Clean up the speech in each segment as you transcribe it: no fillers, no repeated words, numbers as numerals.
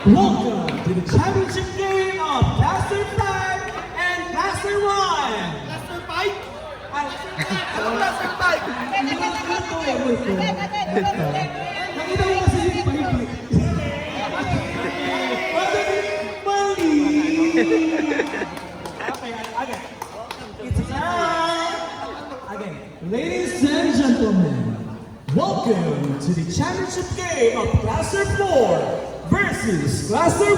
Welcome to the championship game of Blaster 5 and Blaster 1. Blaster 5? Ano Blaster 5? Nakita mo kasi yung pahigit. Mali! Okay, again. It's time! Again. Ladies and gentlemen, welcome to the championship game of Blaster 4 versus Blaster 1.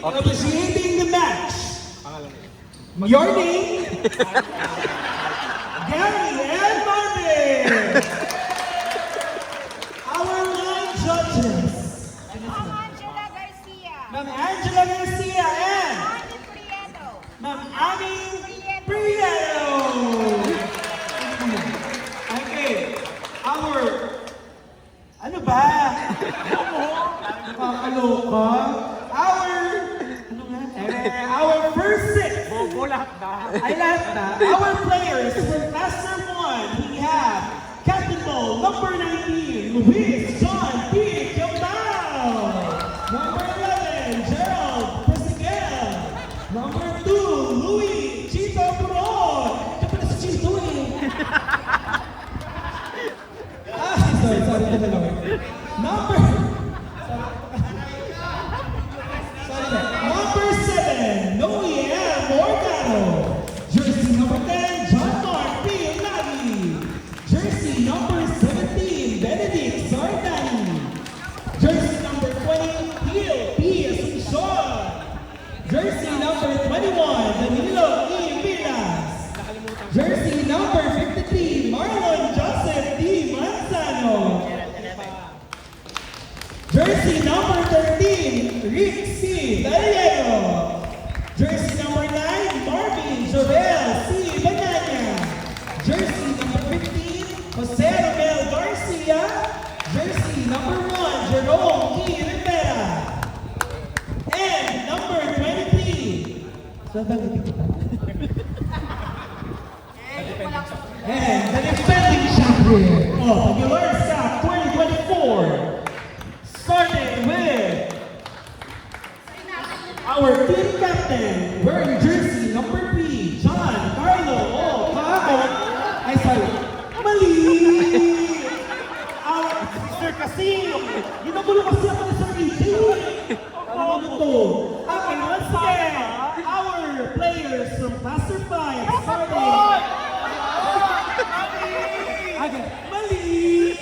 Officiating the match. Your name? Gary and Marvin. Our line judges. Angela Garcia. Ma'am Angela Garcia and Ani Prieto. Ma'am Ami Prieto. Okay, ano ba? Nakakaloka. Our first six. Bobo lahat ba? Ay lahat na. Our players for Blaster 1, we have Captain Ball, number 19, Luis John P. Kiambao. Number 11, Gerald Persiguel. Number 2, Louis Chito Puron. Ito pala si Chito eh. Sorry, Number 7, Noel Morgano. Jersey number 10, John Mark P. Lagi. Jersey number 17, Benedict Sardani. Jersey number 20, Gil P. Asuncion. Jersey number 21, Danilo E. Vilas. Jersey number 53, Marlon Joseph D. Manzano. Jersey number 13, Rick C. Gallego. Jersey number 9, Marvin Jovel C. Banana. Jersey number 15, Jose Romel Garcia. Jersey number 1, Jerome E. Rivera. And number 23, and the defending champion of the World Cup 2024. Starting with our team captain, wearing jersey number 3, John Carlo Ay, sorry. Mali! Sir Casino! Ginagulo kasi ako ni Sir EJ! Ano to? Okay, once again, our players from Blaster 5 starting. Again, mali!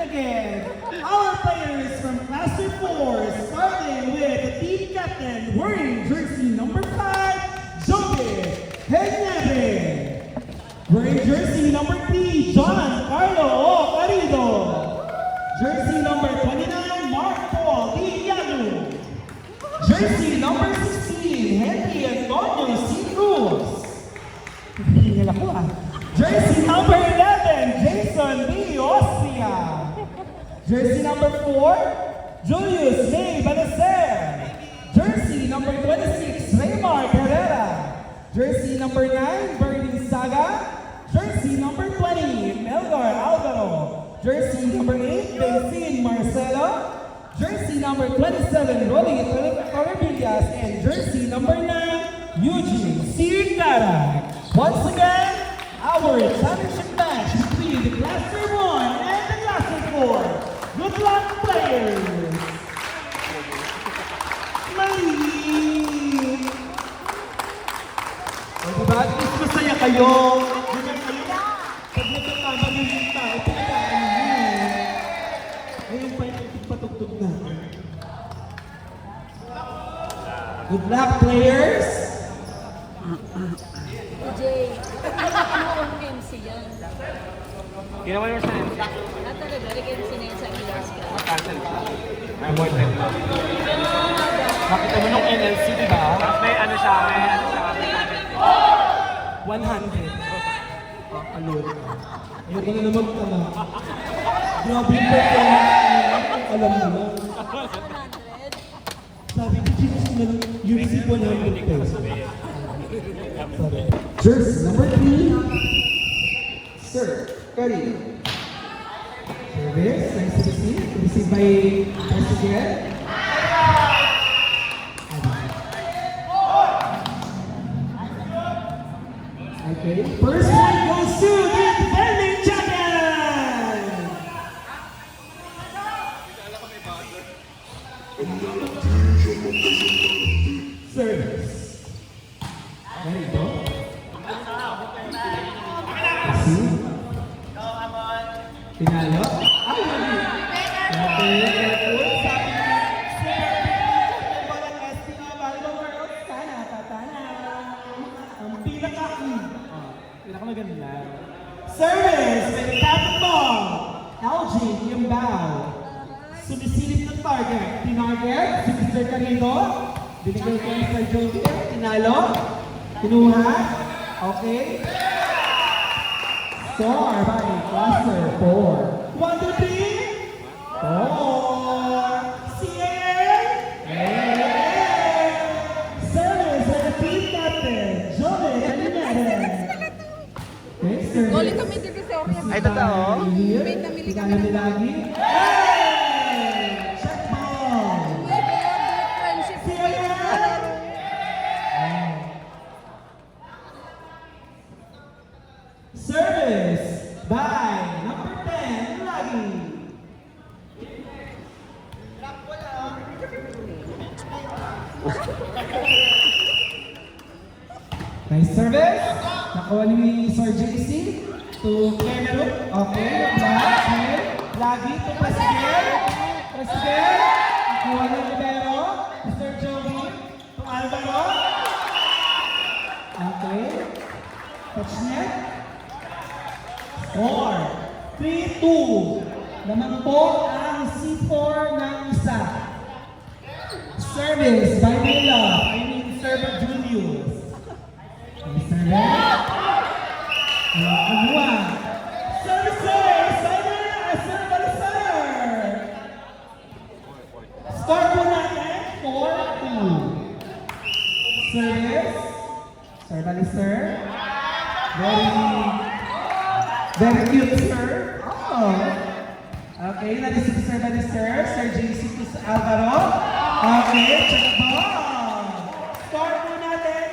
Again, our players from Blaster 4, starting with the team captain wearing jersey number 5, Joey Hegneve. Wearing jersey number 3, John Carlo Carido. Jersey number 29, Mark Paul D. Yanu. Jersey number 16, Henry Antonio C. Cruz. Hingal ako ah. Jersey number 11, Jason B. Austria. Jersey number 4, Julius May Balacer. Jersey number 26, Raymar Herrera. Jersey number 9, Berlin Saga. Jersey number 20, Melgar Alvaro. Jersey number 8, Benzin Marcelo. Jersey number 27, Rolly Torrevillas. And jersey number 9, Eugene C. Cara. Once again, our championship match between the Blaster 1 and the Blaster 4. Good luck, players! Mali! O diba? At least masaya kayo. Ganyan kayo. Pag nagkakamali yung tao, pinagkaan nyo. Ngayon pa yung patugtog natin. Good luck, players! Jay, ano ang MC yan? Ginawa mo sa MC. Talaga, nag-MC na yan sa Gilas ka. Cancel ka. May boyfriend ka. Nakita mo nung NLC, di ba? May ano siya, may 100. Alod. Ayoko na naman tama. Grabe yung performance. Alam mo na. 100? Sabi ko, Jesus na lang, you receive 100 pesos. Jersey number 3, Sir ready. Service, nice to receive. Received by President. Okay, first one goes to the defending champion! Service. There you go. Receive. Pinalo. Ay, hindi. Okay, careful. Sabi niya, super balang STO, volleyball girls. Tana, tatana. Ang pinakamaganda. Service with the captain ball. LG Kimbao. Sumisilip ng target. Tinarget, si Mr. Carino. Binigay ko ni Sir Jovi. Tinalo. Kinuha. Okay. Score by Cluster 4. 1, 2, 3. 4. CAA. Service by the team captain, Jovi Hernandez. Okay, service. Goli kami dito sa Omnia. Ay, totoo? May namili kami ng lagi. Hey! Check ball. May favorite friendship po kayo sa kalaro. Service by number 10, Lagi. Nice service. Nakuha ni Sir JC to Cameron. Okay, back. Okay. Lagi to President. President. Nakuha ni Libero. Mr. Joey to Alvaro. Okay. Touch net. Score. 3-2. Naman po ang C4 ng isa. Service by Mila. I mean, server Julius. Service. Ano? Services! Sir Balisar! Score po natin, 4-2. Service. Sir Balisar. Very cute, sir. Oh. Okay, na-receive Sir Balisar. Sir JC to sa Alvaro. Okay, check ball. Score po natin,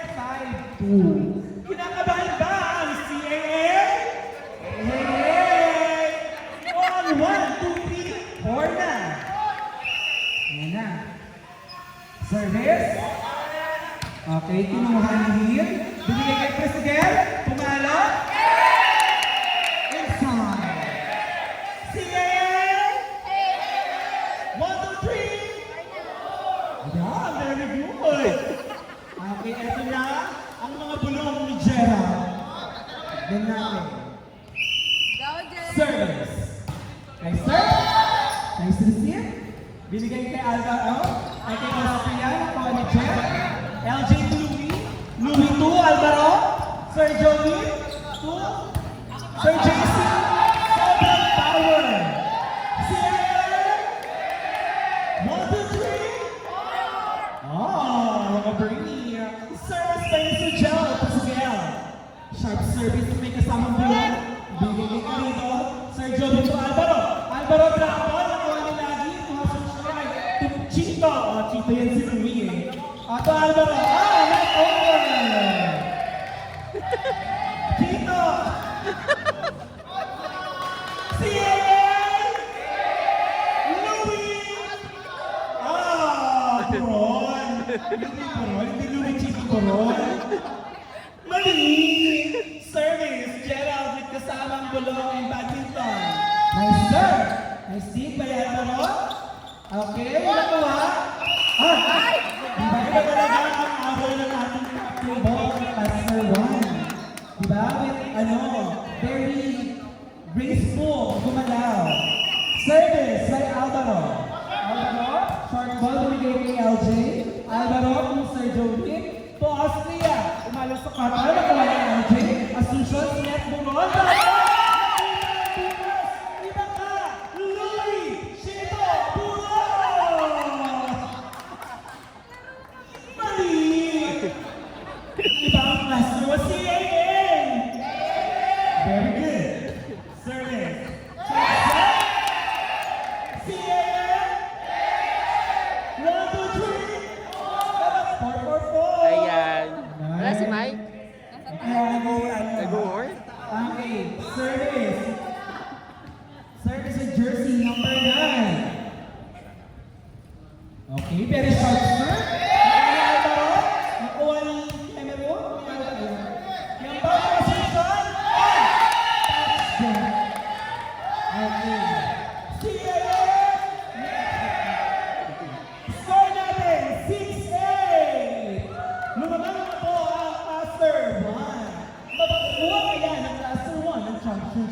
5-2. Kinakabahan ba ang CAA? Hey! On 1, 2, 3, 4 na. Ayan na. Service. Okay, kinuha ni Hill. Binigay kay President. Pumalo. Inside. CAA. 1, 2, 3. Ayan, very good. Okay, eto na ang mga bulong ni Gerald. Then natin. Go, Jen. Service. Nice sir. Nice to see you. Binigay kay Alvaro. Ay kay Austria. Nakuha ni Jeff. LJ to Louie. Louie to Alvaro. Sir Joey to Sir JC. Sobrang power. CAA. 1, 2, 3. Oh, mga brainy. Service by Mr. Gel. Pascal. Sharp service may kasamang bulong. Bigay kay Carito. Sir Joey to Alvaro. Alvaro Bravo. Nakuha ni Lagi. Subscribe to Chito. Oh, Chito yan si Louie eh. To Alvaro. Not over. Chito. CAA. Louie. Puron. Hindi Puron. Hindi Louie Chito Puron. Mali! Service, Gerald with kasamang bulong and badminton. Nice sir! Nice deep by Alvaro. Okay, nakuha. Ay! Diba talaga ang awal ng ating captain ball Cluster 1? Diba? With very graceful, gumalaw. Service by Alvaro. Alvaro, short ball, binigay kay LJ. Alvaro, kung Sir Joey. To Austria. Umalo sa kata. Nakuha ni LJ. Asuncion, Sinet, Buron. Iba ka! Louie! Chito! Buron! Mali! Iba ang cluster was CAA! Very good. Service Ayan,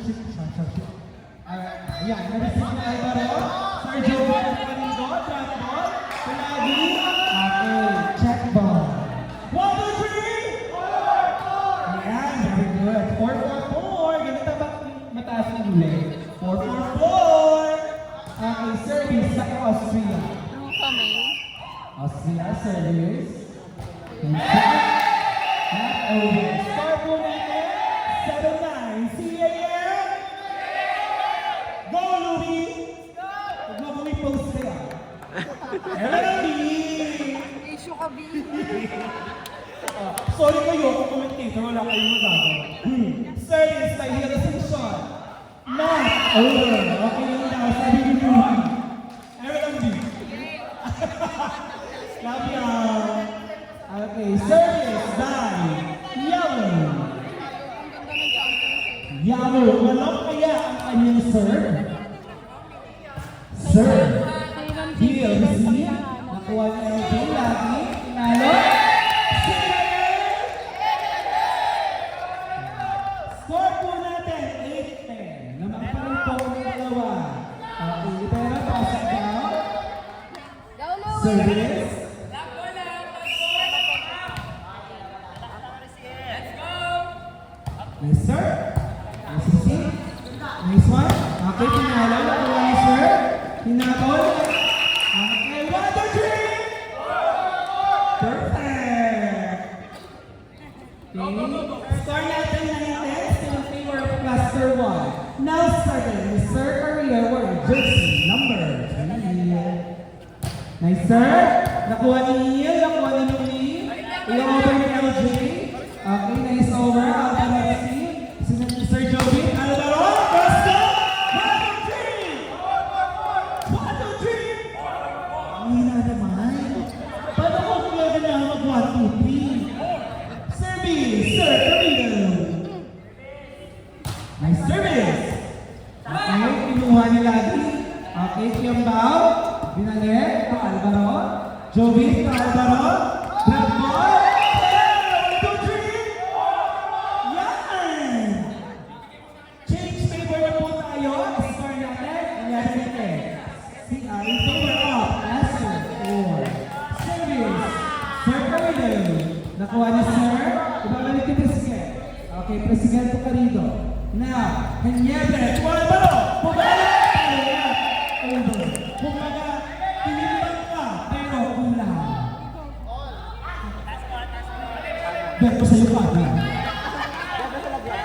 na-receive na Alvaro. Sir Joey at Panindo, drop ball. Palagi. Okay, check ball. 1, 2, 3. Ayan, very good. 4-4-4. Ganito ba mataas ang huli? 4-4-4. Okay, service sa Austria. Ano kami? Austria, service. Not over. Score po natin. 7-9. CAM. Go, Louie! Huwag mo kami post kaya. Louie! Issue ka, B. Sorry kayo kung commentator, wala kayong magagawa. Service by Hilson Sean. Not over. Okay lang daw, sabi ni Louie. Louie. Love you. Okay, service by Yellow. Ang ganda ng championship. Yellow, walang kaya ang kanyang serve. Serve. DLC. Nakuha niya yung team lagi. Tinalo. Score po natin, 8-10. Naman pa rin po ang dalawa. Okay, pero pasok daw. Go, Louie! Service. Nice, sir. Nice to see. Nice one. Okay, pinalo. Nakuha ni sir. Hinabol. Okay, 1, 2, 3. Perfect. Okay. Score natin 9-10 still in favor of Cluster 1. Now starting, Mr. Career wearing jersey number 3. Nice, sir. Nakuha ni Neil. Nakuha ni Louie. Yung over ni LJ. Okay, nice over. Alvaro receive. Sinunod ni Sir Joey. Alvaro, Costa. 1, 2, 3. 1, 2, 3. Ang hina naman. Paano kung pwede na mag 1, 2, 3? Service, Sir Camilo. Nice service. Okay, kinuha niya lagi. Okay, Kiambao. Binalik. Ito, Alvaro. Joey, ito, Alvaro. Grab ball. Change favor na po tayo. Score natin. Nangyari natin. In favor of Esther 4. Service. Sir Camilo. Nakuha ni Sir. Ibabalik ni President. Okay, Presidente ka rito. Now, Hanyebe. Tuwala ba no? Pumala. Over. Kumbaga, tinipan ka. Pero kulang. Bet ko sa'yo ka.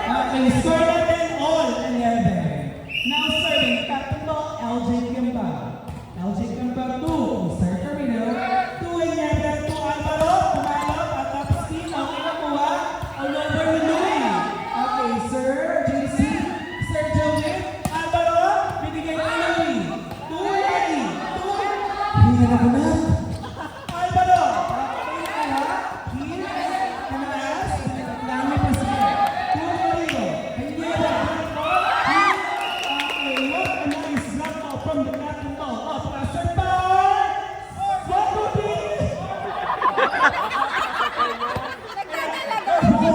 Okay, score natin all 11. Now serving Captain Ball, LJ Kimba. LJ Kimba 2, Sir Camilo. 2 11, 2 Alvaro. Pumalap at top spin. Okay, nakuha. All over ni Louie. Okay, Sir JC. Sir Joey. Alvaro. Binigay ni Louie. 2 Louie. 2. Hindi na ko na. Alvaro. Okay, nakuha. Heel. Kanalas. Lami pa siya. 2 Camilo. Hanyebe. Okay, what a nice drop ball from the Captain Ball of Pastor Power. What would be? Nagdadalaga!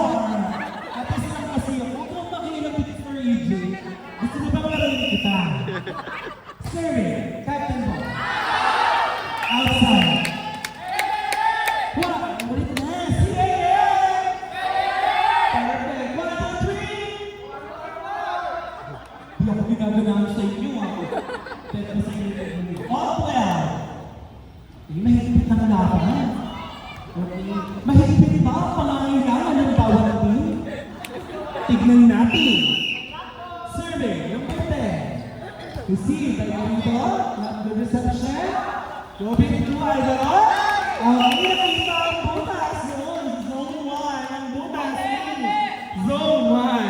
At isa lang kasi ako, huwag kang makinig for EJ. Gusto mo ba marinig kita? Serving, Captain Ball. Outside. Wow, ulit na. CAM! Perfect. 1, 2, 3. Hindi ako ginaganahan sa inyo, ako. Pero sa inyo. All well. Mahigpit ang laban. Okay. Mahigpit ba ang pangangailangan ng bawat team? Tignan natin. Survey, yung pete. Receive by Arito. Not good reception. Going to Alvaro. Nakita ang butas. Zone 1. Ang butas. Zone 1.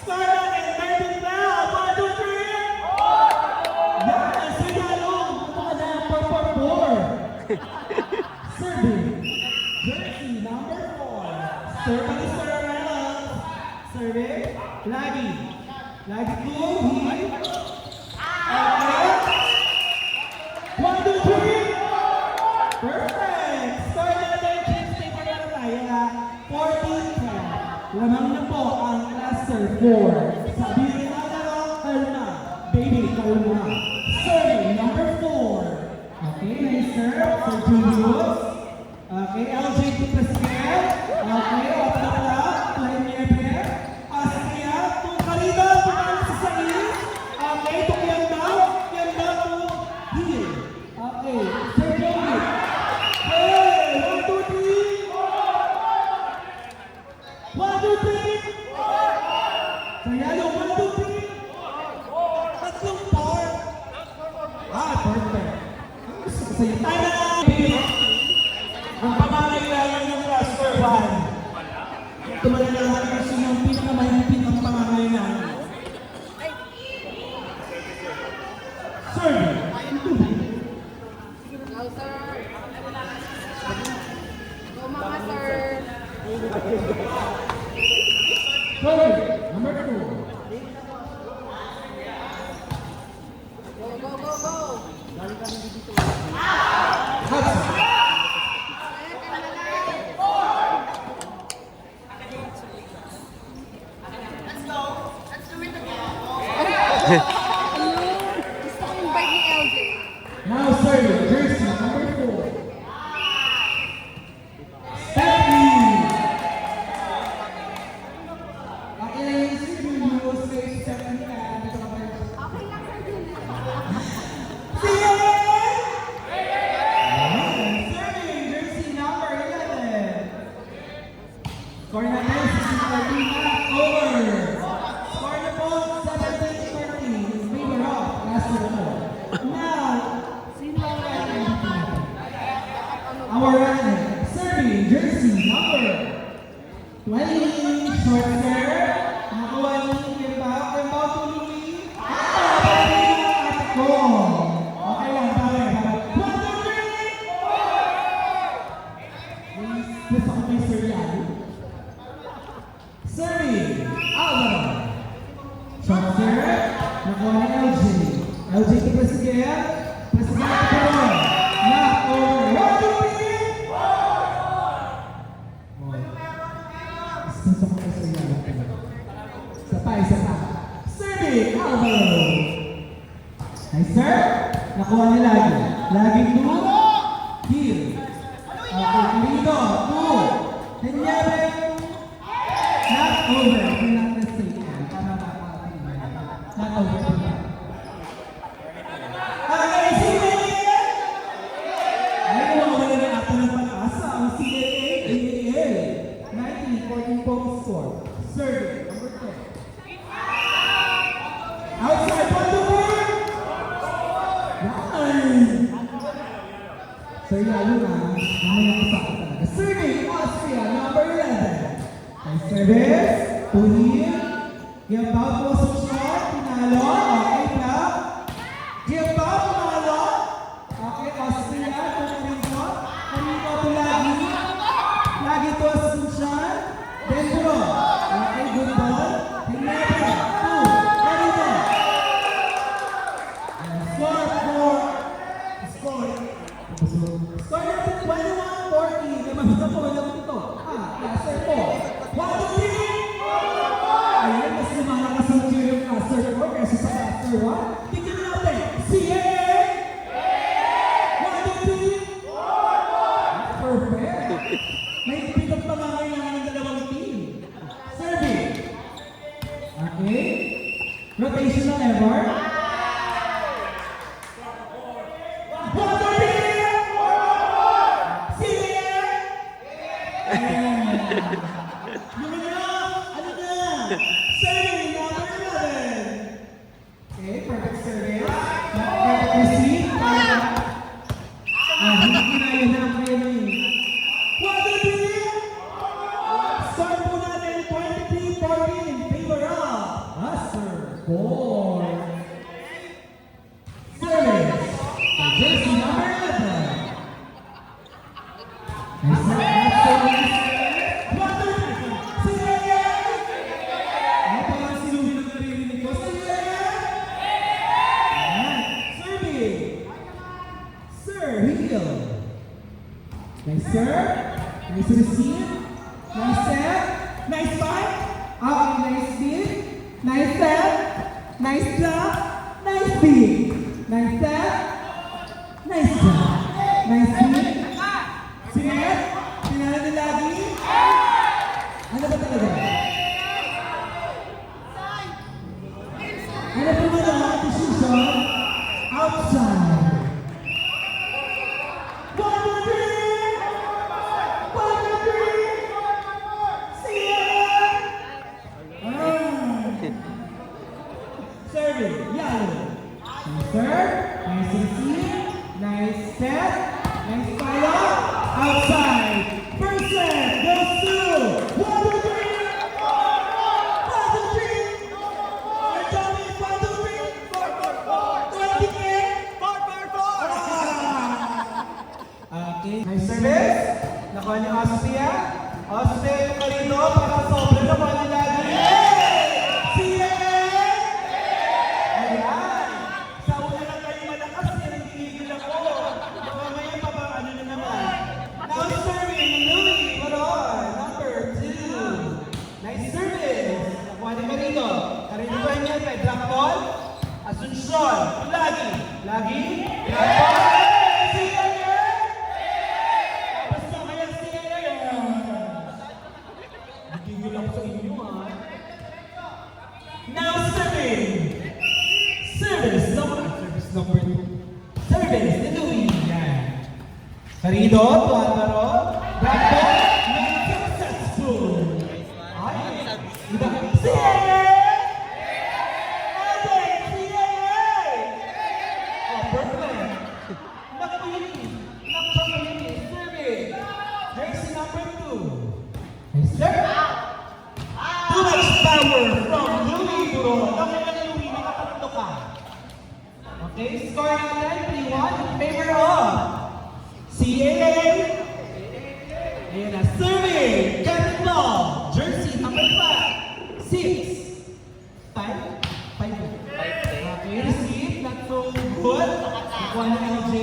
Score natin. 13 now. 1, 2, 3. Yan. Sigalong. Ito ka na. 4-4-4. Serving. Jersey number 4. Serving is Sir Reynolds. Serving. Lagi. Lagi 2. Hit. Okay. 1, 2, 3. Perfect. Score natin. Change paper na tayo. 14-10. Lamang na po po ang cluster 4. Sabi rin na kalma. Baby, kalma. Serving number 4. Okay, nice serve. Sir Julius. Okay, LJ to Pascal. Okay, off the clock. Play Nieve. Aspia to Karina. Pagkakas sa sais. Okay, to Kianda. Kianda to Hill. Okay, Sir Joey. Hey, 1, 2, 3. 1, 2, 3. Sayalo, 1, 2, 3. Tatlong par. Perfect. Gusto ko sa'yo. Time na lang. Ang pamangailangan ng cluster 1. Tumalalaman kasi yung pinakamahigpit ang pamangailangan. Serving. Go, sir. Go, mga sir. Serving. Number 2. Go, go, go, go. Hudson. Gusto ko yung bike ni LJ. Now serving. Jersey number 4. Stephanie. Okay, si Julius kay Stephanie na dito ka pa rin. Okay lang, sir Julius. Serving jersey number 11. Score natin, 16-13 na over. Score na po, 17-13. In favor of cluster 4. Now, sino ang running natin? Our running. Serving jersey number 20. Short serve. Nakuha ni Kemba to Louie. Okay lang, bagay. 1, 2, 3. Gusto ko kay Sir Yalo. Serving, Alvaro. Short serve. Nakuha ni LJ. LJ to Presidia. Presidia to Peron. Knock over. 1, 2, 3. Gusto ko kay Sir Yalo. Isa pa. Serving, Alvaro. Nice sir. Nakuha ni Lagi. Lagi to Hill. Okay, Querido. 2. Tenyere. Not over. We're not mistaken. Tama ba ako? Not over. Okay, CAA. Ay, wala na ata ng pag-asa. Ang CAA. 19-14 point score. Serving. Number 10. Outside, 1, 2, 3. Sir Yalo na, mamaya ko sa akin talaga. Serving Austria, number 11. Ang service, Tuhil. Give out was a shot, pinalo. Okay, block. Give out, pinalo. Okay, Austria, tumarin ko. Kanina to lagi. Lagi to Asuncion. Dentro. Okay, good ball. Hinebe. 2. Kanina. Score for Score natin 21-40. Namamita po wala ito. Cluster 4. 1, 2, 3. Ayan, mas lumalakas ang cheer yung cluster 4 kaysa sa cluster 1. Tignan natin. CAA. 1, 2, 3. Perfect. May pitong pangangailangan ng dalawang team. Serving. Okay. Rotational ever. Serving number 11. Okay, perfect service. Perfect receive. Hindi kinaya na ang training. 1, 2, 3. Start po natin 23-14 in favor of Cluster 4. Service. Jersey number 11. Nice service. 1, 2, 3. CAA. Ano pa lang sinuhin ang naririnig ko? CAA. Serving. Sir Hill. Nice serve. Nice receive. Nice set. Nice fight. Serve. Nice receive. Nice set. Nice follow. Outside. First set goes to 1, 2, 3. 1, 2, 3. Johnny, 1, 2, 3. 4, 4, 4. 4, 4, 4. Okay. Nice service. Nakuha ni Austria. Austria yung karito para sobra nakuha ni lagi. Siya! Ayan. Sa una lang kayo malakas, tinigil ako. Mamaya pa ba, ano na naman? Now serving, Louis Baron, number 2. Nice service. Nakuha ni Marino. Karino ba niya? May drop ball. Asuncion. Lagi. Lagi. Drop ball. Siya! Basta kaya siya! Nagigil ako sa inyo, ha? Now serving. Service number 2. Service ni Louis. Yan. Carino, Tuan Baro. Drop ball. Not successful. Ay. Iba. CAA! Ate, CAA! Oh, perfect. Nakapilinis. Nakapilinis. Serving. Jersey number 2. Yes, sir. Too much power from Louis Buro. Okay lang Louis, nakatatlo ka. Okay, score natin 3-1 in favor of CAA. Ayan na, serving, Captain Ball, jersey number 5, 6, 5, 5. Okay, receive, not so good. Nakuha ni LJ,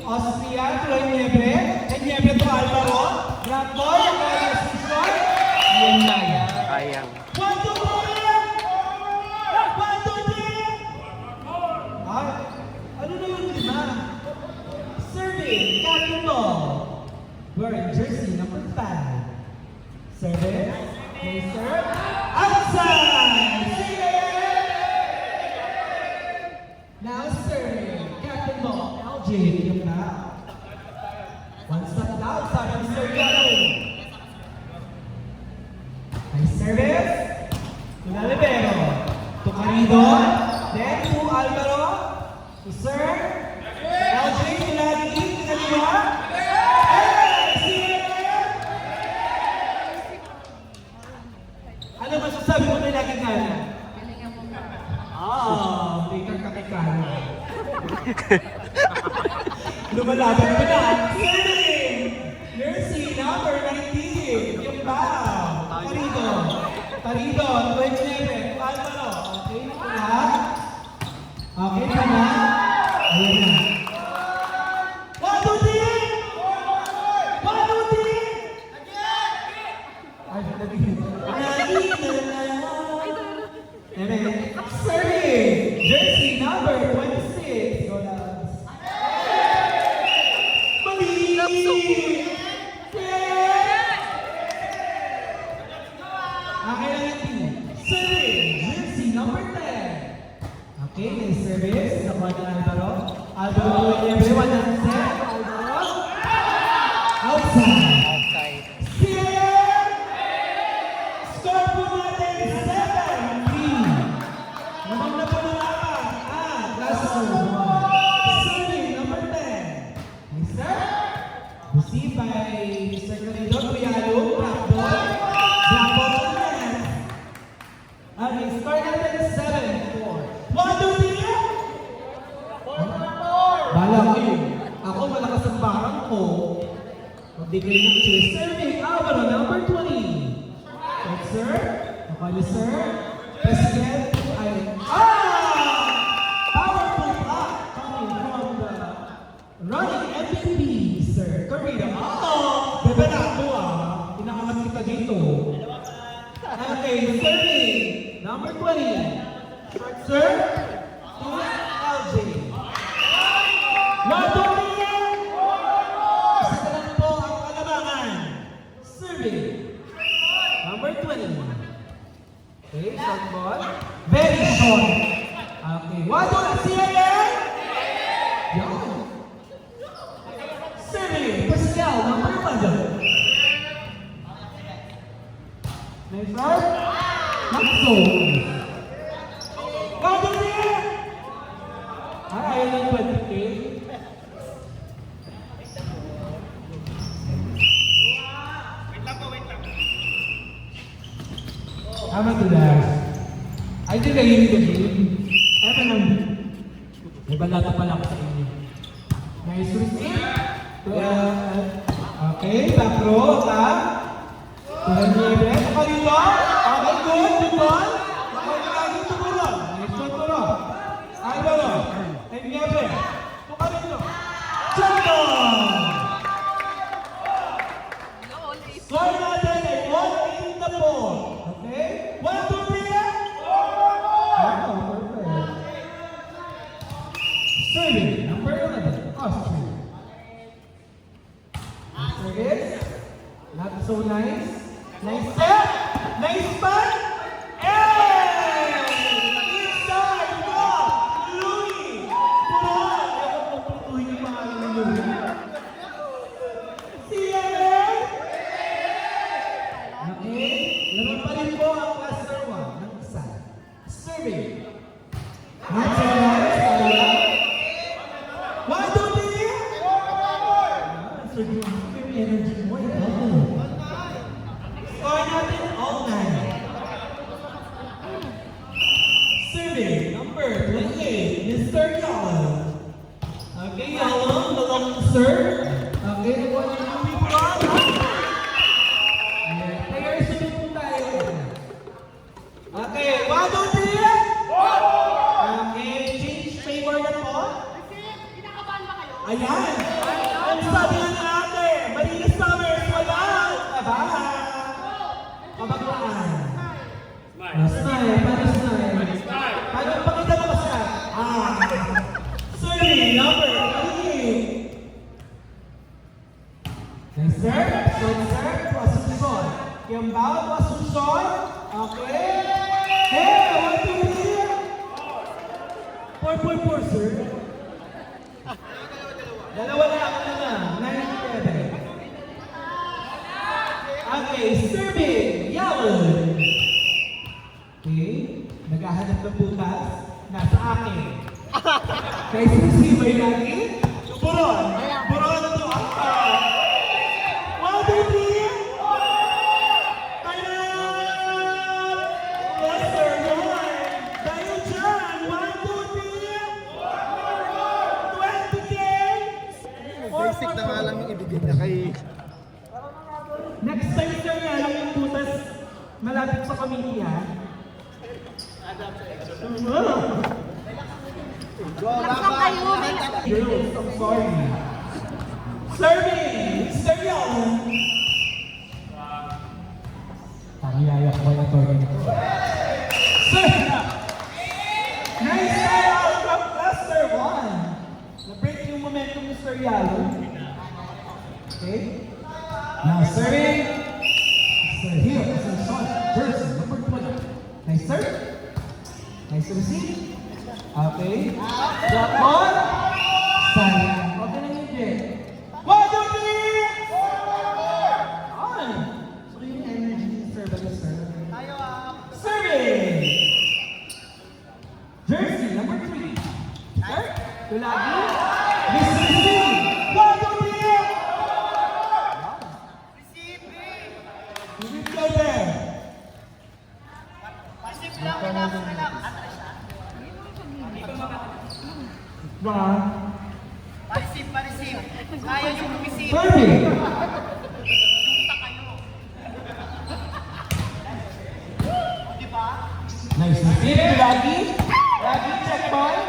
Austria, tuloy Niebre, and Niebre to Alvaro. Drop ball, nakuha ni Asuncion. Ayan na yan. Sayang. 1, 2, 3! 1, 2, 3! Ay, ano na yung lima? Serving, Captain Ball. Wearing jersey number 5. Service, may serve. Outside! Now serving, Captain Ball. LJ, yung na. One stop down, sabi ni Sir Yaro. Nice service. To Libero. To Carino. Then to Alvaro. To Sir. LJ, to Lagi. To Kaliwa. Ano masasabi mo kay Lagi Gana? Galingan mo. May kakakikana. Lumalaban ko na. Serving. Jersey number 19. Yung bow. Tarido. Tarido. 29. Alvaro. Okay na po lahat? Okay na na? Ayan na. 1, 2, 3! 1, 2, 3! Ay, lagi. Serving. Jersey number 26. Go Labs. Mali! Okay lang natin. Serving. Jersey number 10. Okay, may service. Nakuha na Alvaro. Alvaro, everyone has set. Alvaro. Outside. Outside. Here! Score po natin 7-3. Naman na po ng apat. Last one. Serving number 10. Yes, sir. Received by Mr. Carino Cuyalo. Black ball. Black ball to the net. Okay, score natin 7-4. 1, 2, 3. Bala ko yun. Ako malakas ang barang ko. Hindi kayo nag-choose. Serving Alvaro, number 20. Yes, sir. Okay, sir. President, powerful block coming from the running MVP, Sir Carino. Bebe na ako Inaangat kita dito. Okay, serving number 20. Short serve to LJ. 1, 2, 3. Isa lang po ang kalabangan. Serving. Number 20. Okay, short ball. Very short. Okay, 1, 2, CAA. Yan. Serving. Pascal, number 1. Nice serve. Not so. 1, 2, 3. 120K. How about the last? I think I need the game. Eto lang. May balata pala ako sa inyo. Nice receive. Okay, back row, tap. Tuhan niya, Ibrahim. Pakalilo. Okay, good. Good ball. Okay, lagi tumulong. Nice one, tulo. Ay, balo. Ay, Niebe. Pakalilo. Jumbo! Score natin ay 1 in the ball. Okay? 1, 2, 3. Serving, number 11, Austria. Service, not so nice. Nice step, nice spot. Hey! Inside, go! Louis! Puron! Ako pagpatuhin yung pangalan ng Louis. CLA! Okay, naman pa rin po ang cluster 1 ng isa. Serving. Not so nice. One, two, three. So you have energy mo. Score natin all 9. Serving number 28, Mr. Yalom. Okay, Yalom, the long serve. Okay, the one you people on. Players, sabi po tayo. Okay, 1, 2, 3. Okay, change favor na po. Ayan! Ang sabi nga ni ate, Marina Summers, walang kabahan. Kabaglaan. Smile, paano smile? Paano pakita mo siya? Serving number 3. Nice serve, short serve, to Asuncion. Kiambao to Asuncion. Okay. Hey, 1, 2, 3. 4, sir. Dalawa na ako na. 9-7. Okay, serving. Yawon. Okay. Naghahanap ng butas. Nasa akin. Kaya sisibay lagi. Buron. Buron to. 1, 2, 3. Kaya. Yes, sir. Dahil dyan. 1, 2, 3. 20K. Basic na nga lang yung ibigay niya kay... Next time sir nga lang yung butas malapit sa committee ha. Laksan kayo. Girls, I'm sorry. Serving! Mr. Young! Pamiyayak ko na to. Sir! Nice try out from cluster 1. Na-break yung momentum ni Sir Yalo. Okay? Now serving. Sir here, Sir Sean, person number 20. Nice serve. Nice receive. Okay. Drop ball. Sayang. Okay na yun, Jay. 1, 2, 3! On! So yung energy ni Sir Balisar. Serving! Jersey number 3. Sir, tulagi. Mr. C. 1, 2, 3! Receive play there. One. Parisip. Kaya yung umisip. Serving. Nice receive. Tulagi. Lagi check ball.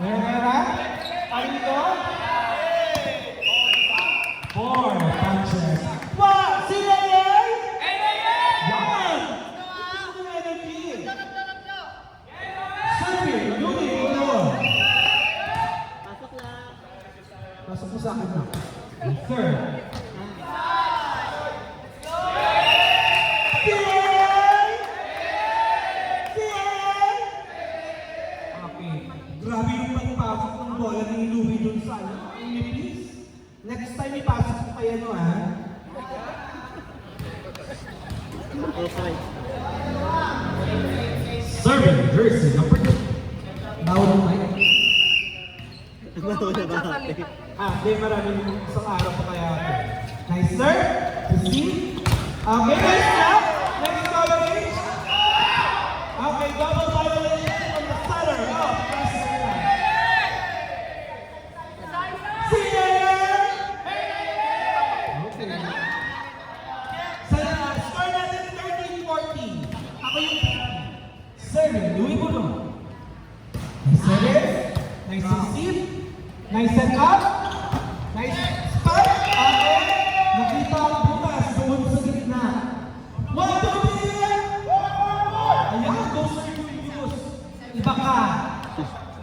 Herrera. Arito. 4 punches. One. CAA. Yan. Energy. Serving. Louis. Pasok mo sa akin na. Third. Okay. Grabe yung pagpasok ng bola ni Louie dun sa nipis. Next time ipasok ko kayo no ha. Serving jersey number 2. Bawal mo kayo. Hindi, maraming isang araw pa kaya ako. Nice, sir. Proceed. Okay, nice job. Next coverage. Okay, double violation from the center. Oh, score natin 13-14. Ako yung serving, Louis Bulong. Nice service. Nice receive. Nice set up. Nice spot. Okay. Nakita ang butas doon sa gitna. 1, 2, 3. Ayan, those are your views. Iba ka.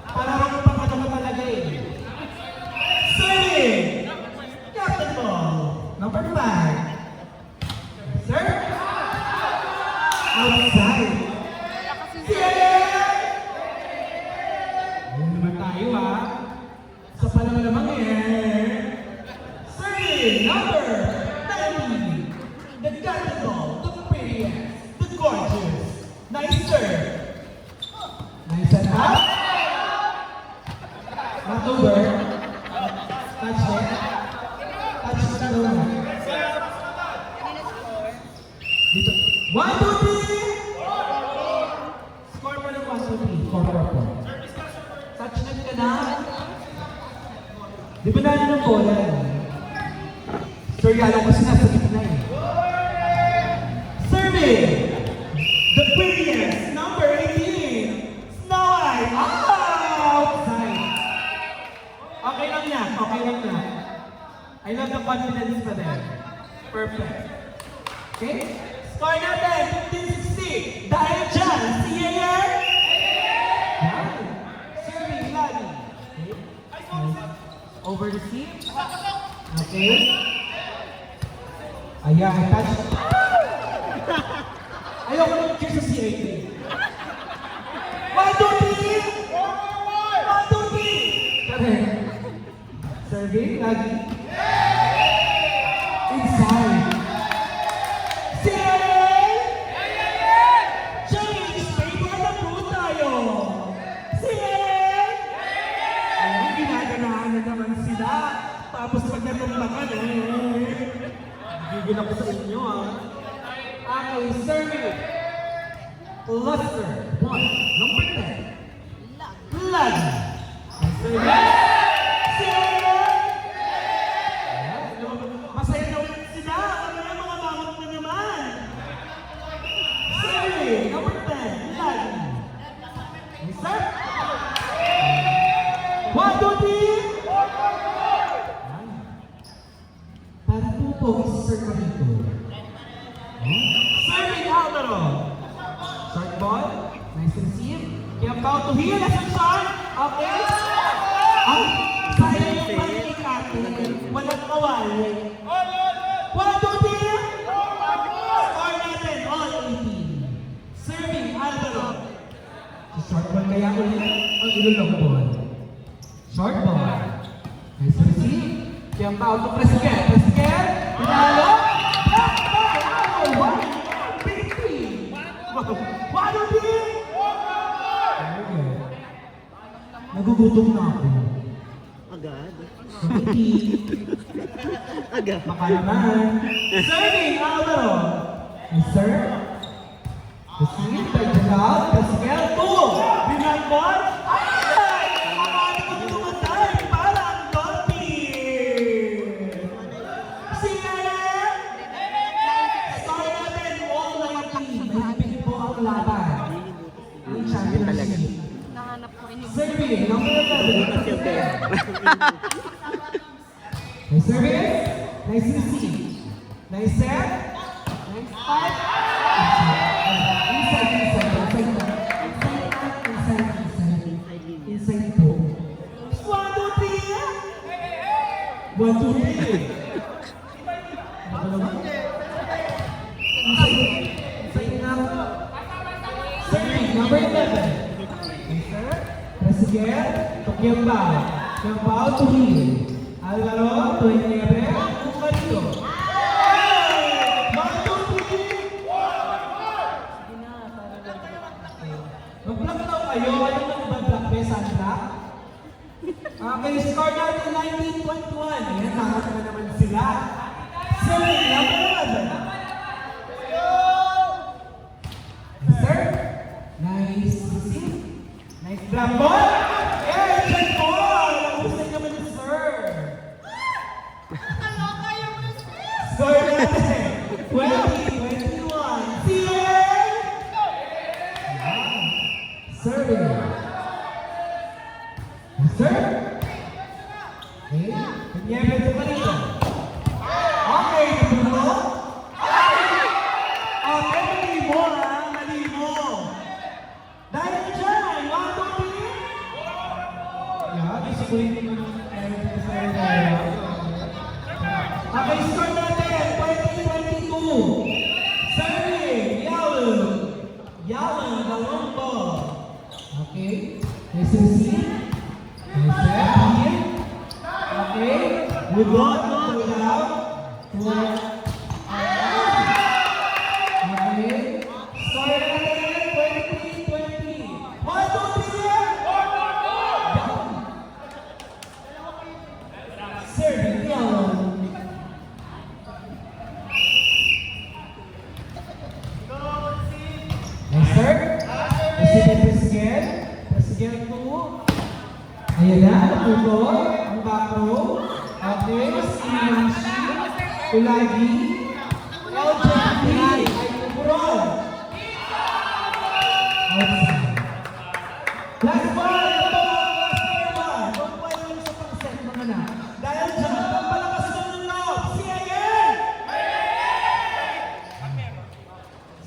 Parang pagkata mo talaga eh. Serving. Captain ball. Number 5. Sir. Outside. Ayun naman tayo ha. Sa palang naman eh. Serving number 90. The capital, the prettiest, the gorgeous. Nice serve. Nice set up. Not over. Touch it. Touch it na lang. Dito. 1, 2, 3. Score pa ng 1, 2, 3. Score pa po. Touch net ka na. Di ba nanin ng bola? Sir, yalo kasi nasa gitna eh. Serving! The prettiest, number 18. Snow White. Outside. Okay lang yan. Okay lang yan. I love the confidence pa din. Perfect. Okay? Score natin, 15-16. Dahil dyan, si Yayer. Yan. Serving lagi. Okay. Over the seat. Okay. Ayan, touch. Ayoko nang cheer sa CAT. 1, 2, 3. 1, 2, 3. Correct. Serving lagi. Inside. Change paper na po tayo. Ayan, ginaganahan na naman sila. Tapos pag natumbakan, gigil ako sa inyo Okay, serving. Cluster 1, number 10. Blood. Serving. Masaya na ulit sila. Ano yung mga bangot na naman? Serving. Number 10. Blood. Sir. 1, 2, 3. Para po po, Sir Camito. Serving Alvaro. Short ball. Nice receive. Kaya about to heal. That's a shot. Okay. Sayang yung panik natin. Walang kawali. 1, 2, 3. Score natin. All 18. Serving Alvaro. Short ball kaya ulit ang ilulong ball. Short ball. Nice receive. Kaya about to press again. Press again. Pinalo. Black ball. Wow. Big team. One of them. Nagugutom na ako. Agad? Hindi. Agad? Baka naman. Serving Alvaro. Yes, sir. Receive. Take it out. Pascal. 2. Behind ball. Ay! Akala ko tumatay. Parang dolphin. Siya! Score natin. All 19. Nagpili po ang laban. Ang championship. Nahanap ko rin yung Serving, number 11. Nice service. Nice receive. Nice set. Nice fight. Inside. Inside po. 1, 2, 3. 1, 2, 3. Inside na. Serving, number 11. Press again, to Kiambao. Kiambao to heal. Alvaro to Inebe. Marito. 1, 2, 3. Mag-block daw kayo. Ano nang ba-block? Sunblock? Okay, score natin 19-21. Ayan, nakaka na naman sila. Serving number 11. Sir, nice receive. Nice grab ball. Hey, check ball. Husay naman ni sir. Score natin 20-21. Serving. Sir? Okay. Kanyang ito pa rin. Okay, tulo. Okay, mali mo ha. Mali mo. Dahil dyan, 1, 2, 3. Yeah, disipulin mo yung okay, score natin. 20-22. Serving. Yalong, the long ball. Okay. Nice to see. Okay, we got it out. Okay, start again, 20-20. 1, 2, 3. Serving yellow. Yes, sir. Press again, 2. Ayan na, tuloy, ang back row. Okay, Sinashi, Ulagi, LJP, ay Kubron. Outside. Last ball, ito, last ball. Huwag pa yung sa pang-set mga na. Dahil dyan, pagpalakas na ng loob, CIN!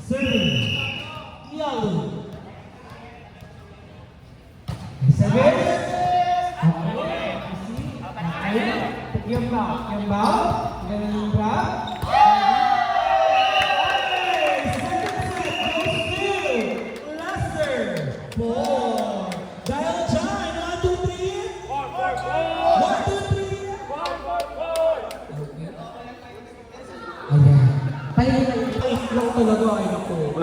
Serving, yellow. Service. Yung bow. Ganun yung grab. Hey! Second set goes to Lester. 4. Dahil dyan, 1, 2, 3. 1, 2, 3. Ayan. Pahinga lang talaga ay ako.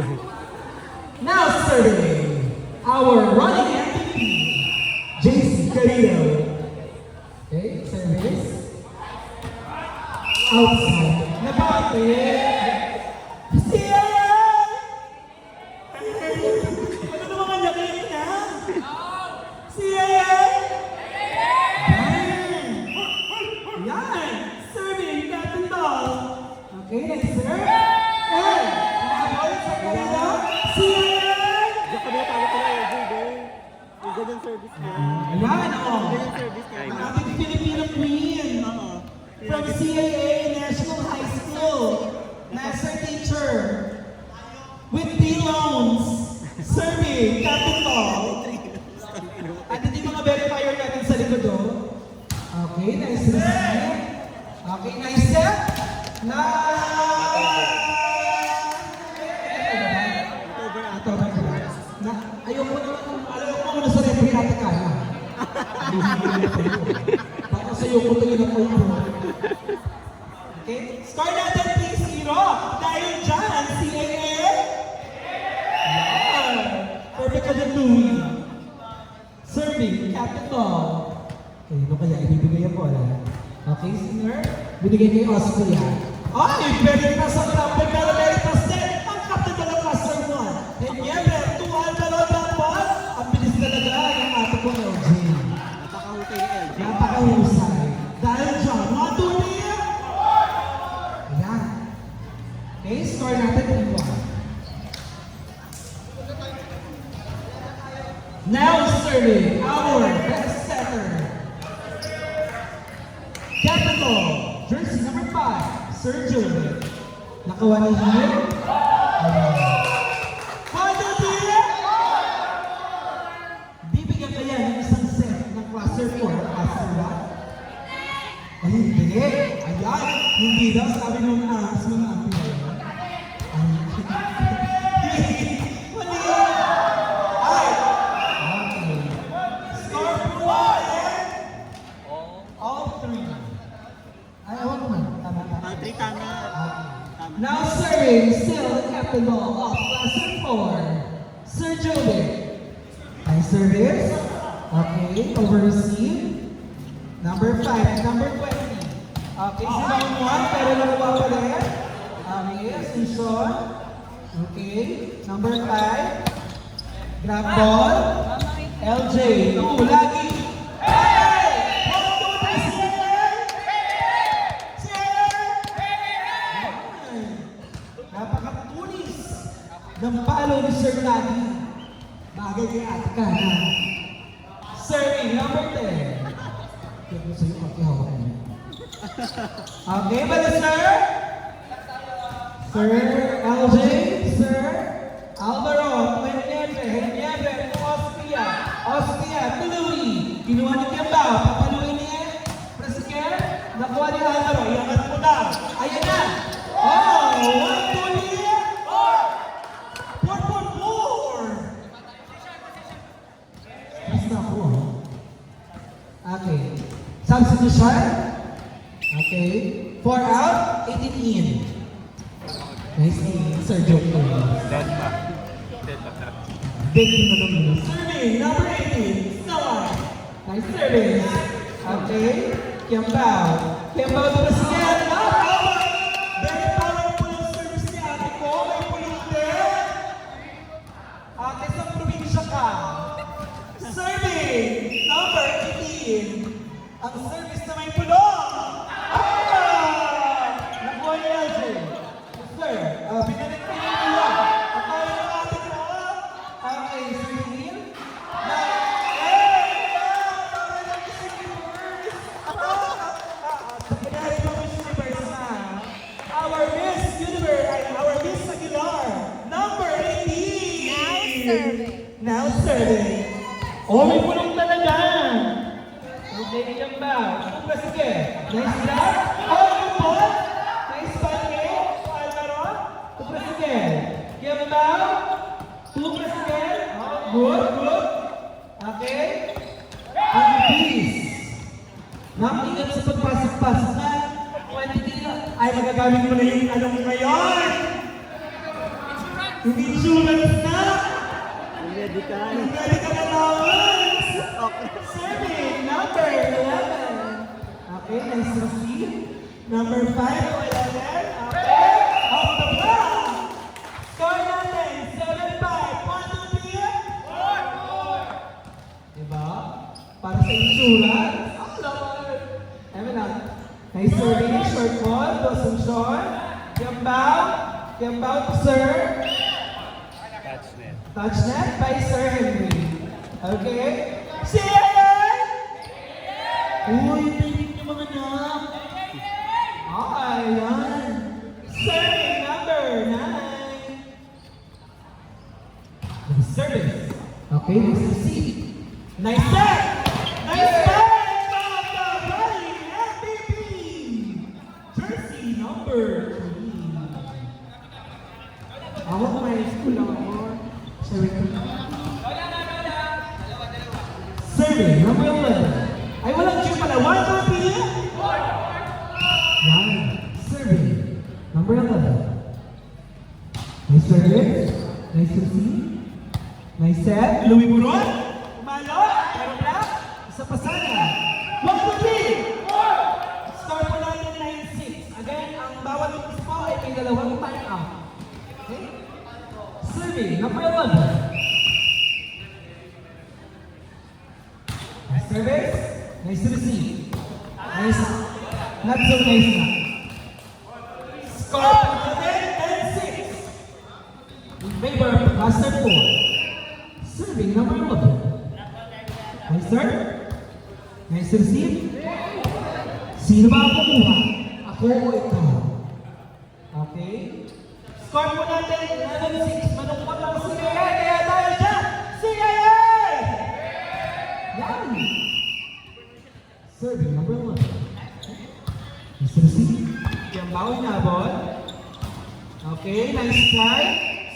Now serving our running MVP, JC Carrillo. Okay, service. Outside. Nabate. Siya! Ano naman ang yakin niya? Siya! Yan! Serving, captain ball. Okay, next sir. Hey! Nakabalik sa kanila. Siya! Diyan kami natalo ko na LJ, bro. Yung ganyan service niya. Ayan, oh. Ganyan service niya. Ang ating Filipino Queen. From CAA National High School. Master teacher. With D-loans. Serving. Captain ball. At hindi mga verifier natin sa likod, oh. Okay, nice receive. Okay, nice set. Na... Ayoko na sa referee natin kaya. Baka sa'yo ko ito yung ako. Okay? Score natin 3-0. Dahil dyan, CAA. Yeah. Perfect ka dyan, Louie. Serving, captain ball. Okay, ano kaya? Ibibigay ang bola. Okay, singer. Binigay kay Austria. Ay, Veritas ang kapag pero Veritas din. Ang captain ng cluster 1. And Yemen, 2 Alcalon ng ball. Ang bilis talaga ng ato kong LJ. Napakahusay ni LJ. Napakahusay. Dahil dyan, 1, 2, 3. Ayan. Okay, score natin 3-1. Now serving our best setter. Capital, jersey number 5, Sergio. Nakawa ni Hien. Bibigyan kaya ng isang set ng cluster 4 after that? Ay, hindi. Ayan. Hindi daw. Sabi nung mga ampira. Mali. Ay. Okay. Score for one. All 3. Ay, awan ko man. Tama. Tama. Now serving, still the captain ball of cluster 4. Sir Joey. Nice service. Okay, over receive. Number 5, number 20. Okay, si round 1, pero nakuha pa rin. Okay, Ascension. Okay, number 5. Grab ball. LJ, 2, lagi. Hey! Napakatulis ng palo ni Sir Lagi. Bagay kay Ate Kana. Serving number 10. Kaya ko sa'yo pagkihawak mo. Okay, bala sir? Sir LJ, Sir Alvaro, Henyebe, Austria, Tului. Kinuha ni Kemba, papaluin niya. Presiker, nakuha ni Alvaro. Iangat mo na. Ayan na. Oh, 1, 2, 3. 4. Basta ako. Okay. Substitution. Okay. 4 out, 18 in. Nice in, Sir Joko. Dead pa. Dead pa. Big na naman. Serving, number 18, Stella. Nice service. Okay. Kiambao. Kiambao to President. Very powerful ang service ni ate ko. May pulutin. Ate, sa probinsya ka. Serving, number 18. Ang service na may pulong. Nakuha ni LJ. Sir, pinalik ko yung pulong. At tayo ng ate ko. Okay, Sir Neil. Our Miss Universe, our Miss Aguilar, number 18. Now serving. Oh, may pulong talaga. Okay, iyan ba? Kung sige. Nice shot. Oh, good ball. Nice pass. Alvaro. Kung sige. Iyan ba? Kung sige. Good, good. Okay. Ang bilis. Ma'am, ingat sa pagpasok-pasok na. Ay, magagamit mo na yung ano mo ngayon. Yung insurance na. Medical. Yung medical allowance. Serving, number 11. Okay, nice to see. Number 5 to 11. Okay, off the block. Score natin, 7-5. 1, 2, 3. Diba? Para sa insurance. Oh, Lord. Ewan na. Nice serving, short ball, Dawson short. Kiambao to Sir. Touch net by Sir Henry. Okay? CNN! Uy, pinig niyo mga anak. Ayan. Serving number 9. Nice service. Okay, nice to see. Nice set! Nice set! Jersey number 3. Ako sa may school lang ako. Serving number 11. Ay, walang cheer pala. 1, 2, 3. Yan. Serving number 11. Nice service. Nice to see. Nice set. Louis Buron. Malo. Pero black. Isa pa sana. 1, 2, 3. Score po natin 9-6. Again, ang bawat itis po ay may dalawang time out. Okay? Serving, number 11. Nice service. Nice to receive. Nice. Not so nice na. Score po natin 10-6. In favor of Master 4. Serving, number 11. Nice serve. Nice to receive. Sino ba ang kumuha? Ako o ikaw? Okay? Score po natin 11-6. Manungkot lang si CIA. Kaya tayo dyan! CIA! Yan! Serving number 1. Mr. C. Yung bawin na ball. Okay, nice try.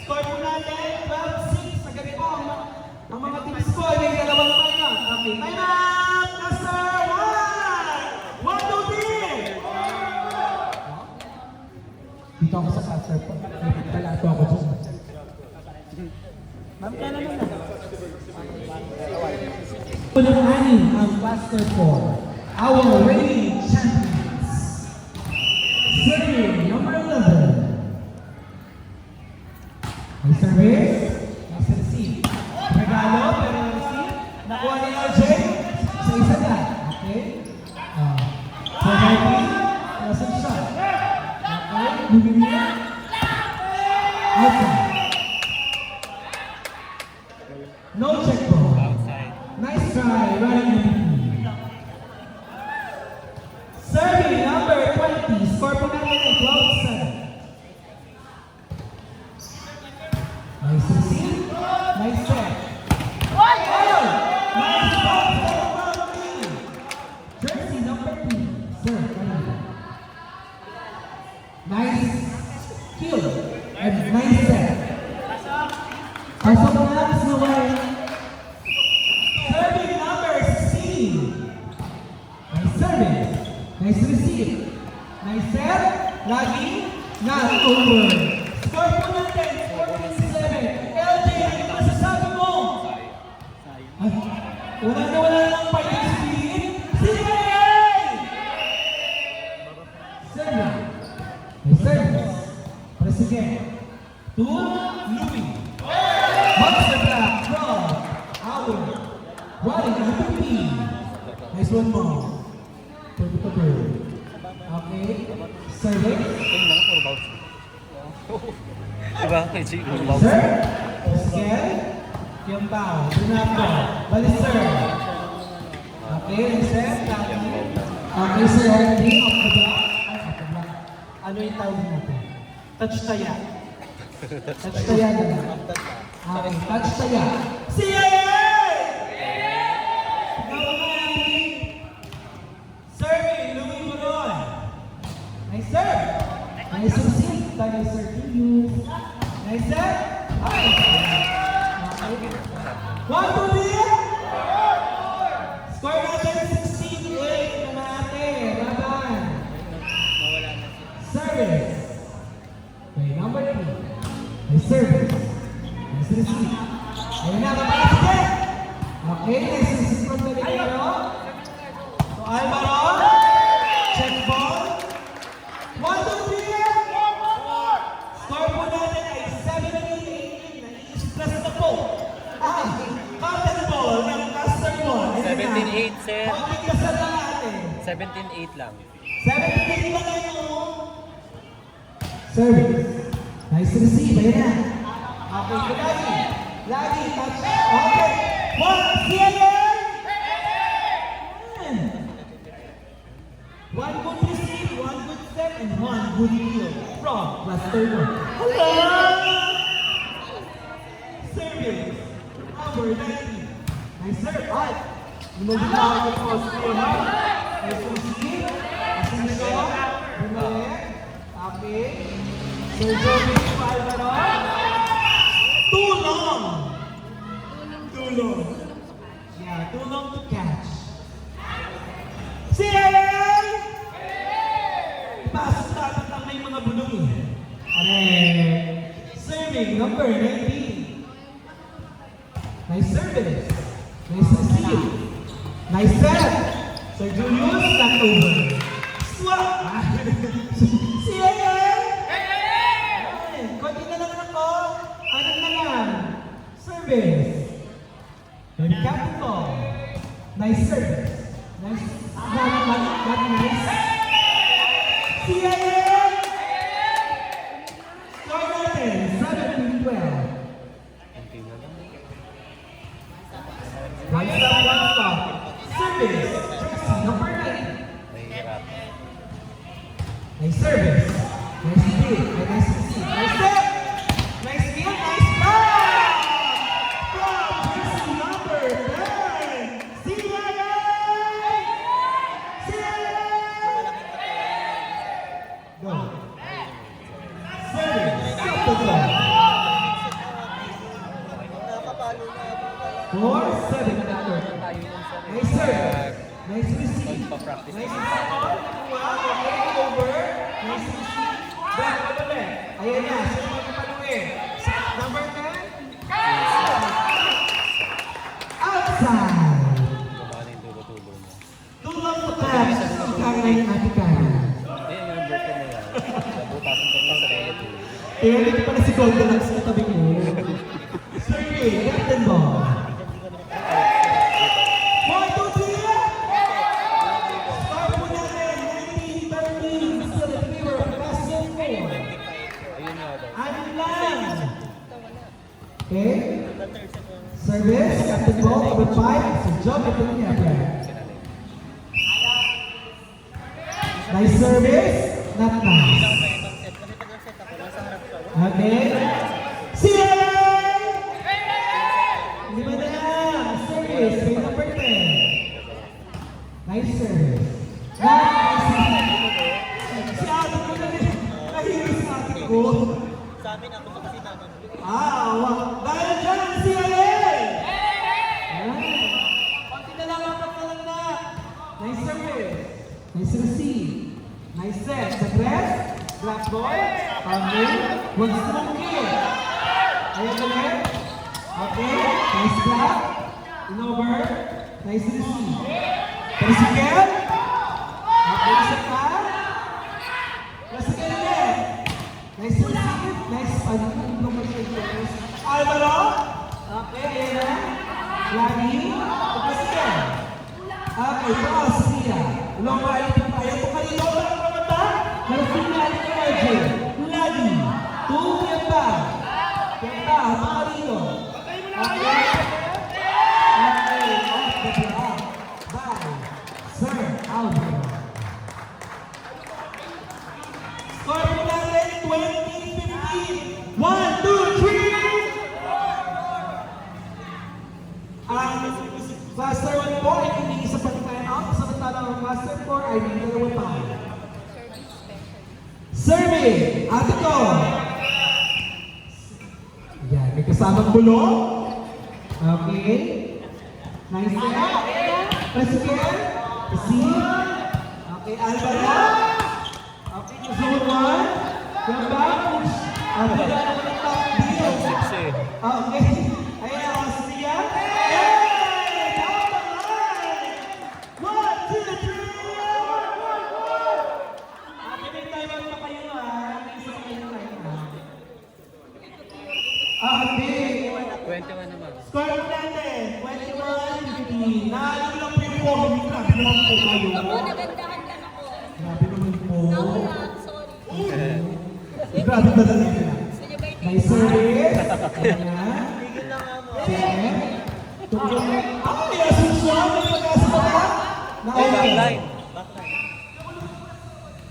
Score po natin 12-6. Nagari po ang mga team score. May dalawang time out. Okay, time out! Master 1! 1, 2, 3! Dito ako sa caster po. Palato ako dyan. Ma'am, ka naman na. Punong-anin ang Master 4. our reigning champions. Serving number 11. May service. Nasa receive. Regalo, pero receive. Nakuha ni LJ. Sa isa na. Okay? So, maybe, nasa shot. Okay? Lumili. Outside. No check ball. Nice try, running MVP. Serving number 20. Score po natin ay 12-7. Nice receive. Nice set. Ayun! Nice ball. Jersey number 3. Sir, kanina. Nice kill. And nice set. Pasok na, Snow White. Serving number 16. Nice service. Nice receive. Nice set. Lagi. Not over. Score po natin. 14-11. LJ, ano masasabi mo? Ay, wala na ng fighting spirit. CA! Serving. Nice service. Press again. To Louis. Monster Black from our running MVP. Nice one more. Okay. Serving. Diba? Kay G, puro bounce. Sir. Again. Kiambao. Dunako. Balik sir. Okay. Reset. Okay sir. Ending of the block. Ay, of the block. Ano yung tawag natin? Touch taya. Touch taya na lang. Okay. Touch taya. CIA! Serving, Louis Moron. Nice serve. Nice receive. Nice serve to you. Nice serve. Okay. One to the score natin 16-8 na natin. Laban. Service. Okay, number 3. Nice service. Nice receive. Ayun na, kapasok. Okay, nice receive from the Ligero. So, Alvaro. Check ball. 1, 2, 3. Score po natin ay 17-8. Naiisip plus na po. Cotton ball ng Master Ball. 17-8, sir. Konting kasal na natin. 17-8 lang. 17-8 lang kayo. Service. Nice receive. Ayan na. Okay, lagi. Lagi. Touch. Okay. One. See again. One good receive, one good step, and one good kill from Master Ball. Hello. Service. Number 19. Nice serve. Ay. Lumagitaw ko po sa mga. Nice receive. Asin na kayo. Bumalik. Okay. Sir Joey Alvaro. Too long. Too long. Yeah, too long to catch. CIA! Pasok dapat lang may mga bulong eh. Serving number 19. Nice service. Nice receive. Nice set. Sir Julius, stand over. Swap! CIA! Konti na lang ako. Ano na lang? Service. Then captain ball. Nice service. Nice. Not nice. CIA! Score natin. 17-12. One stop, one stop. Service. Jersey number 9. Nahihirap. Nice service. Nice speed. Nice receive. Nice set. Nice skill. Nice pass. From jersey number 9. CIA! CIA! Go. Service. Stop the ball. 4-7 na court. Nice serve. Nice receive. Pa-practice. Nice receive. Over. Nice receive. Back pa ulit. Ayan na. Sino mo papaluin? Number 10. Outside. Gumana yung dulo-tulo mo. Tulong to catch. Kaya hindi pala si Goldilocks sa tabi mo. Sergey, captain ball. 1, 2, 3. Start po natin. 19-13. Still in favor of Classic 4. Ano lang? Okay. Service, captain ball, number 5. So, jump ito niya. Nice service. Not nice. Okay. CLA! Lima na lang. Service. May number 10. Nice service. Nice. Si ate ko na rin. Nahiro si ate ko. Sa amin, ako pa kasi naman. Dahil dyan ang CLA! Konti na lang. Apat na lang na. Nice service. Nice receive. Nice set. Sa press. Black ball. Pamil. One strong kill. Ayan ulit. Okay. Nice block. In over. Nice receive. Tricycle. Okay. Isa pa. Tricycle ulit. Nice receive. Nice punch. Alvaro. Okay. Ayan na. Lagi. Tricycle. Okay. Pass. Pia. Ulong ba? Ayaw po kanino. Malasin na rin ko RJ. Lagi. 2 Kemba. Kemba, mga rito. Okay. Okay. Off the block. By Sir Alvaro. Score po natin 20-15. 1, 2, 3. Ang Cluster 1 po ay hindi isa pang time-out. Samantalang ang Cluster 4 ay may dalawa pa. Serving! Ate ko! Yan, may kasamang bulong. Okay. Nice set. President. Receive. Okay, Alvaro. Okay, zone 1. Come back. Okay, top deal. Okay. Ayan ako, Sia. Hey! Down the line! 1, 2, 3. Hindi. 21 naman. Score po natin. 21-15. Naalala lang po yung form. Grabe naman po kayo. Nagandahan lang ako. Grabe naman po. Naulang, sorry. Grabe talaga nila. Sige, ba May service. Ayan. Tigil na nga mo. Check. Tungkol na. Ako may asusyon. May pag-asa pa ba? Backline.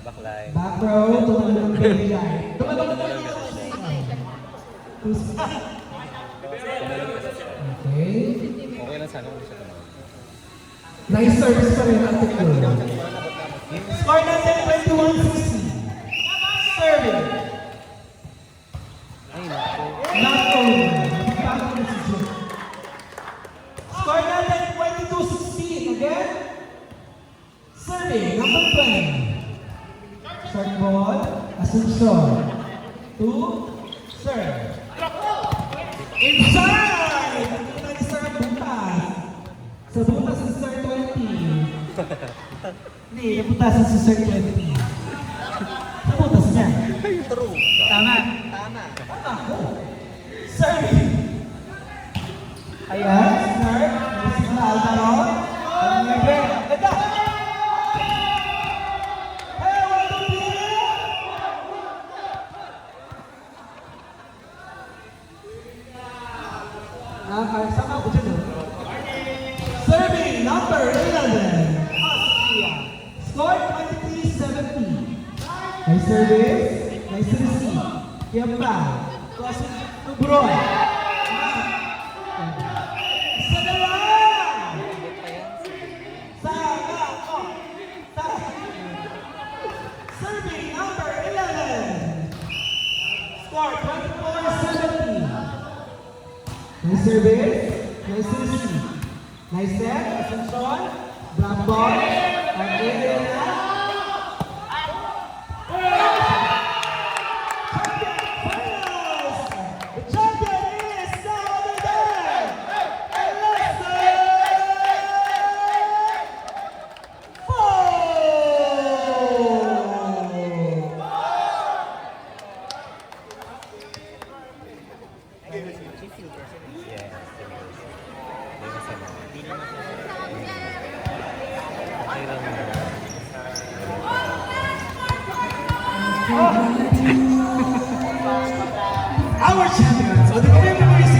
Backline. Back row. Tumalong ng baby line. Tumalong ng baby line. Okay. Okay lang sana kung siya naman. Nice service pa rin ang tiklo. Score natin 21-16. Serving. Ay, naku. Not over. Score natin 22-16. Again. Serving. Number 20. Short ball. Asuncion. 2. Serve. Inside! Hindi na ni Sir butas. Sa butas si Sir 20. Hindi, nabutasan si Sir 20. Sa butas niya. True. Tama. Tama. Ako. Sir. Ayan, Sir. Merci na Alvaro. Ang ngebe. Ganda! Hey, what do you do? Sama ko dyan. Serving number 11. Austria. Score 23-17. Nice service. Nice receive. Kiyamba. Crossing to Broy. Isa na lang! Saga! Serving number 11. Score 24-17. Nice service. Nice receive. Nice set. Ascension. Black ball. Okay. Finals! The champion is now the day! Leicester! Yes. Hindi masama. Okay lang yun. Our champions of the November